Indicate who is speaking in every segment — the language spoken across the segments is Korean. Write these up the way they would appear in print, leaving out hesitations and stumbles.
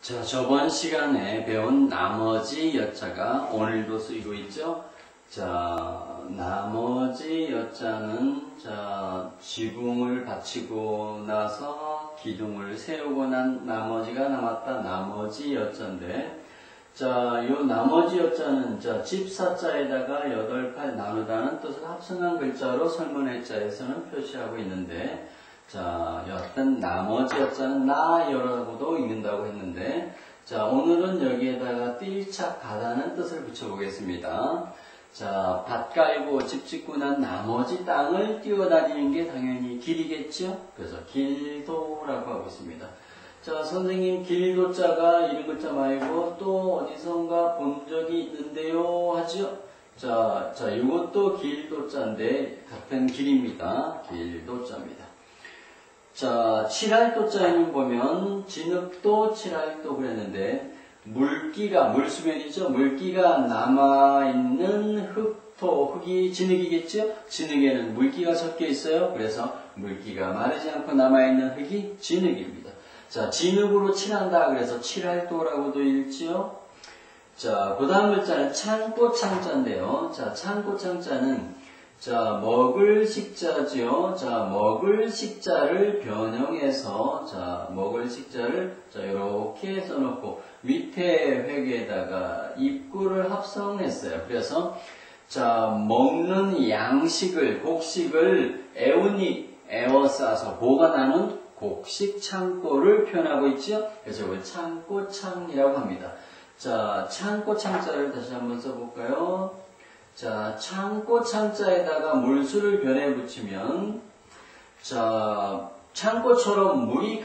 Speaker 1: 자, 저번 시간에 배운 나머지 여자가 오늘도 쓰이고 있죠. 자, 나머지 여자는 지붕을 받치고 나서 기둥을 세우고 난 나머지가 남았다. 나머지 여자인데, 요 나머지 여자는 집사자에다가 8팔 나누다는 뜻을 합성한 글자로 설문해자에서는 표시하고 있는데, 여하튼 나머지 여자는 나여라고도 읽는다고 했는데, 오늘은 여기에다가 띨착 가다는 뜻을 붙여보겠습니다. 밭 깔고 집 짓고 난 나머지 땅을 뛰어다니는 게 당연히 길이겠죠? 그래서 길도라고 하고 있습니다. 선생님 길도자가 이런 글자 말고 또 어디선가 본 적이 있는데요 하죠? 이것도 길도자인데 같은 길입니다. 길도자입니다. 칠할도자에는 보면 진흙도 칠할도 그랬는데 물기가 물수면이죠. 물기가 남아있는 흙이 진흙이겠죠. 진흙에는 물기가 섞여 있어요. 그래서 물기가 마르지 않고 남아있는 흙이 진흙입니다. 진흙으로 칠한다 그래서 칠할도라고도 읽지요. 그 다음 글자는 창고 창자인데요. 창고 창자는 먹을 식자지요. 먹을 식자를 변형해서, 먹을 식자를, 이렇게 써놓고, 밑에 획에다가 입구를 합성했어요. 그래서, 먹는 양식을, 곡식을 에워싸서 보관하는 곡식 창고를 표현하고 있죠. 그래서 이걸 창고창이라고 합니다. 창고 창자를 다시 한번 써볼까요? 창고 창자에다가 물수를 변해 붙이면, 창고처럼 물이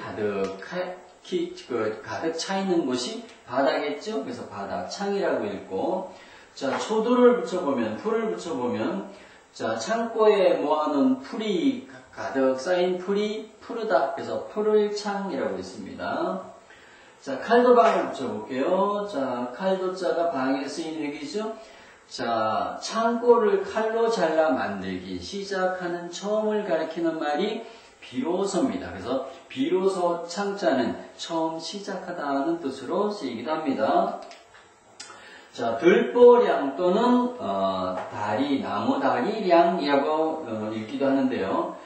Speaker 1: 가득 차 있는 곳이 바다겠죠? 그래서 바다창이라고 읽고, 초두를 붙여보면, 풀을 붙여보면, 창고에 모아놓은 풀이 가득 쌓인 풀이 푸르다. 그래서 푸를창이라고 있습니다. 칼도방을 붙여볼게요. 칼도자가 방에 쓰인 획이죠? 창고를 칼로 잘라 만들기 시작하는 처음을 가리키는 말이 비로소입니다. 그래서 비로소 창자는 처음 시작하다는 뜻으로 쓰이기도 합니다. 들보량 또는 나무다리량이라고 읽기도 하는데요.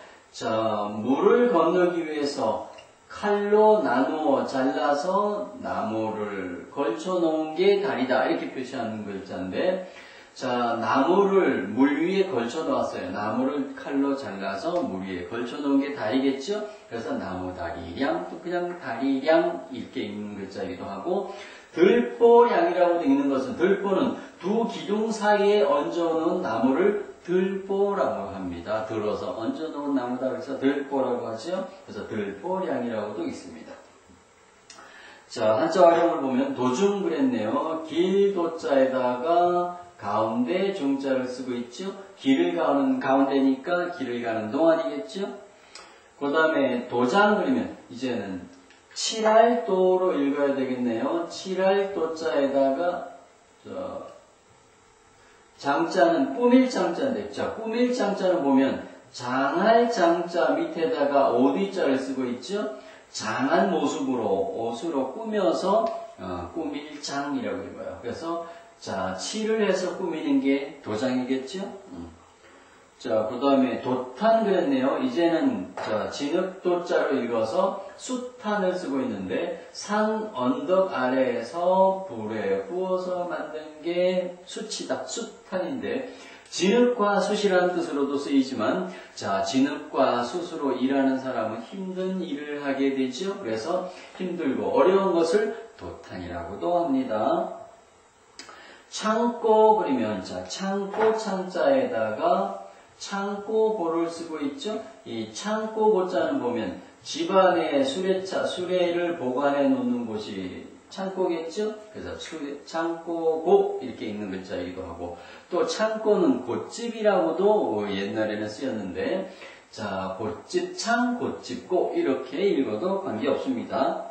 Speaker 1: 물을 건너기 위해서 칼로 나누어 잘라서 나무를 걸쳐 놓은 게 다리다 이렇게 표시하는 글자인데, 나무를 물 위에 걸쳐 놓았어요. 나무를 칼로 잘라서 물 위에 걸쳐 놓은 게 다리겠죠? 그래서 나무다리량, 또 그냥 다리량 이렇게 읽는 글자이기도 하고, 들보량이라고 읽는 것은, 들보는 두 기둥 사이에 얹어 놓은 나무를 들보라고 합니다. 들어서 얹어 놓은 나무다 그래서 들보라고 하죠. 그래서 들보량이라고도 있습니다. 한자 활용을 보면 도중 그랬네요. 길도자에다가 가운데 중자를 쓰고 있죠. 길을 가는 가운데니까 길을 가는 동안이겠죠. 그 다음에 도장 그리면 이제는 칠할도로 읽어야 되겠네요. 칠할도자에다가 장자는 꾸밀 장자인데, 꾸밀 장자는 보면 장할 장자 밑에다가 오디자를 쓰고 있죠. 장한 모습으로 옷으로 꾸며서 꾸밀 장이라고 읽어요. 그래서 칠을 해서 꾸미는 게 도장이겠죠. 그 다음에 도탄 그랬네요. 이제는 진흙도자로 읽어서 숫탄을 쓰고 있는데, 산 언덕 아래에서 불에 구워서 만든 게 숯이다. 숫탄인데, 진흙과 숯이라는 뜻으로도 쓰이지만, 진흙과 숯으로 일하는 사람은 힘든 일을 하게 되죠. 그래서 힘들고 어려운 것을 도탄이라고도 합니다. 창고 그리면, 창고 창자에다가 창고고를 쓰고 있죠. 이 창고고자는 보면 집안에 수레를 보관해 놓는 곳이 창고겠죠. 그래서 창고고 이렇게 읽는 글자이기도 하고, 또 창고는 곶집이라고도 옛날에는 쓰였는데, 곶집창, 곶집고 이렇게 읽어도 관계없습니다.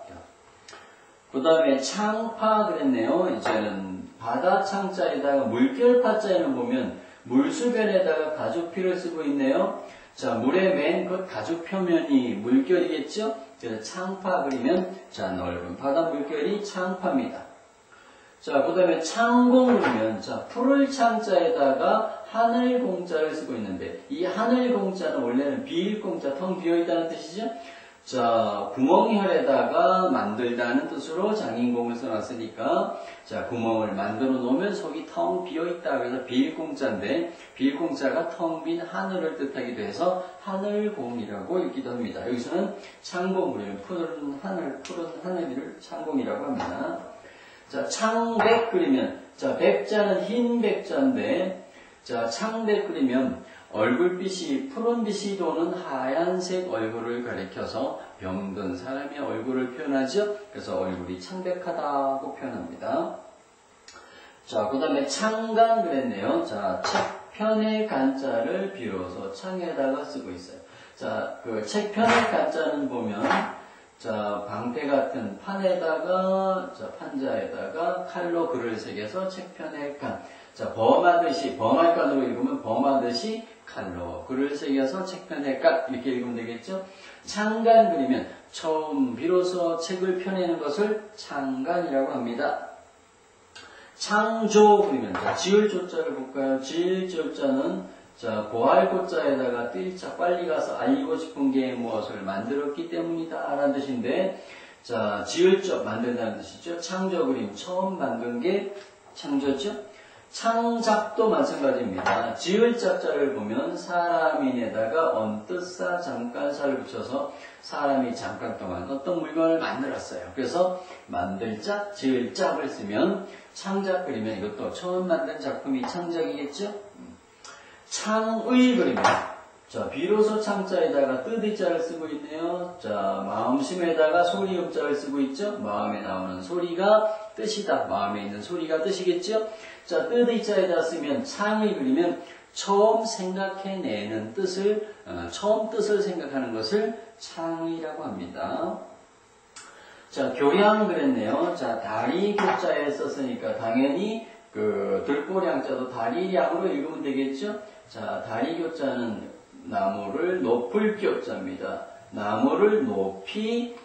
Speaker 1: 그 다음에 창파 그랬네요. 이제는 바다창자에다가 물결파자에는 보면 물수변에다가 가죽피를 쓰고 있네요. 자, 물의 맨 그 가죽 표면이 물결이겠죠? 그래서 창파 그리면, 자, 넓은 바다 물결이 창파입니다. 자, 그 다음에 창공 그러면, 자, 푸를 창자에다가 하늘 공자를 쓰고 있는데, 이 하늘 공자는 원래는 비일 공자, 텅 비어있다는 뜻이죠? 자, 구멍혈에다가 만들다는 뜻으로 장인공을 써놨으니까, 자, 구멍을 만들어 놓으면 속이 텅 비어있다. 그래서 비일공자인데, 비일공자가 텅 빈 하늘을 뜻하기도 해서 하늘공이라고 읽기도 합니다. 여기서는 창공을, 푸른 하늘을 창공이라고 합니다. 자, 창백 그리면, 자, 백자는 흰 백자인데, 자, 창백 그리면, 얼굴빛이 푸른빛이 도는 하얀색 얼굴을 가리켜서 병든 사람의 얼굴을 표현하죠. 그래서 얼굴이 창백하다고 표현합니다. 자, 그 다음에 창간 그랬네요. 자, 책편의 간자를 비로소 창에다가 쓰고 있어요. 자, 그 책편의 간자는 보면, 자, 방패 같은 판에다가, 자, 판자에다가 칼로 글을 새겨서 책편의 간. 자, 범하듯이, 범할 간으로 읽으면 범하듯이 칼로 글을 새겨서 책편의 간. 이렇게 읽으면 되겠죠? 창간 그리면 처음 비로소 책을 펴내는 것을 창간이라고 합니다. 창조 그리면, 자, 지을 조자를 볼까요? 지을 조자는, 자, 고할 고자에다가 뜰자 빨리 가서 알리고 싶은 게 무엇을 만들었기 때문이다 라는 뜻인데, 자, 지을 조 만든다는 뜻이죠. 창조 그림 처음 만든 게 창조죠. 창작도 마찬가지입니다. 지을 작자를 보면 사람인에다가 언뜻사 잠깐사를 붙여서 사람이 잠깐 동안 어떤 물건을 만들었어요. 그래서 만들 짝, 지을 짝을 쓰면 창작 그리면 이것도 처음 만든 작품이 창작이겠죠? 창의 그리면, 자, 비로소 창자에다가 뜻의자를 쓰고 있네요. 자, 마음심에다가 소리음자를 쓰고 있죠? 마음에 나오는 소리가 뜻이다. 마음에 있는 소리가 뜻이겠죠? 자, 뜻의자에다 쓰면 창의 그리면 처음 생각해내는 뜻을, 처음 뜻을 생각하는 것을 창의라고 합니다. 자, 교양 그랬네요. 자, 다리 교자에 썼으니까 당연히 그 들보량자도 다리량으로 읽으면 되겠죠? 자, 다리 교자는 나무를 높을 교자입니다. 나무를 높이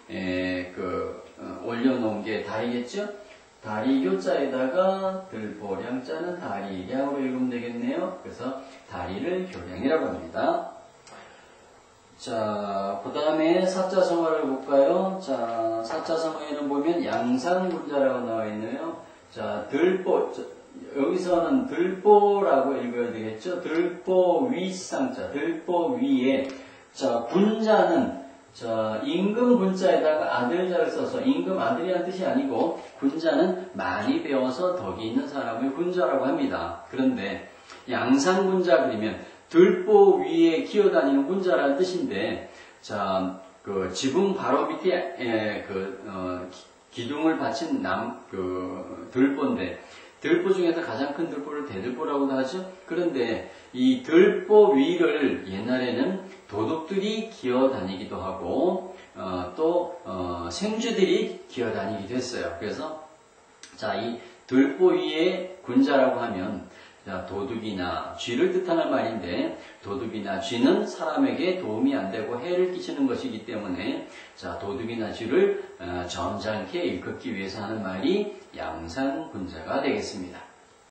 Speaker 1: 올려놓은 게 다리겠죠? 다리 교자에다가 들보량자는 다리량으로 읽으면 되겠네요. 그래서 다리를 교량이라고 합니다. 자, 그 다음에 사자성어를 볼까요? 자, 사자성어에는 보면 양상문자라고 나와 있네요. 자, 들보, 여기서는 들보라고 읽어야 되겠죠? 들보 위상자, 들보 위에, 자, 군자는, 자, 임금 군자에다가 아들자를 써서 임금 아들이라는 뜻이 아니고 군자는 많이 배워서 덕이 있는 사람을 군자라고 합니다. 그런데 양상군자 그리면 들보 위에 기어다니는 군자라는 뜻인데, 자, 그 지붕 바로 밑에 기둥을 받친 들보인데, 들보 중에서 가장 큰 들보를 대들보라고도 하죠. 그런데 이 들보 위를 옛날에는 도둑들이 기어다니기도 하고 생쥐들이 기어다니기도 했어요. 그래서 자, 이 들보 위에 군자라고 하면, 자, 도둑이나 쥐를 뜻하는 말인데, 도둑이나 쥐는 사람에게 도움이 안 되고 해를 끼치는 것이기 때문에, 자, 도둑이나 쥐를 점잖게 일컫기 위해서 하는 말이 양상군자가 되겠습니다.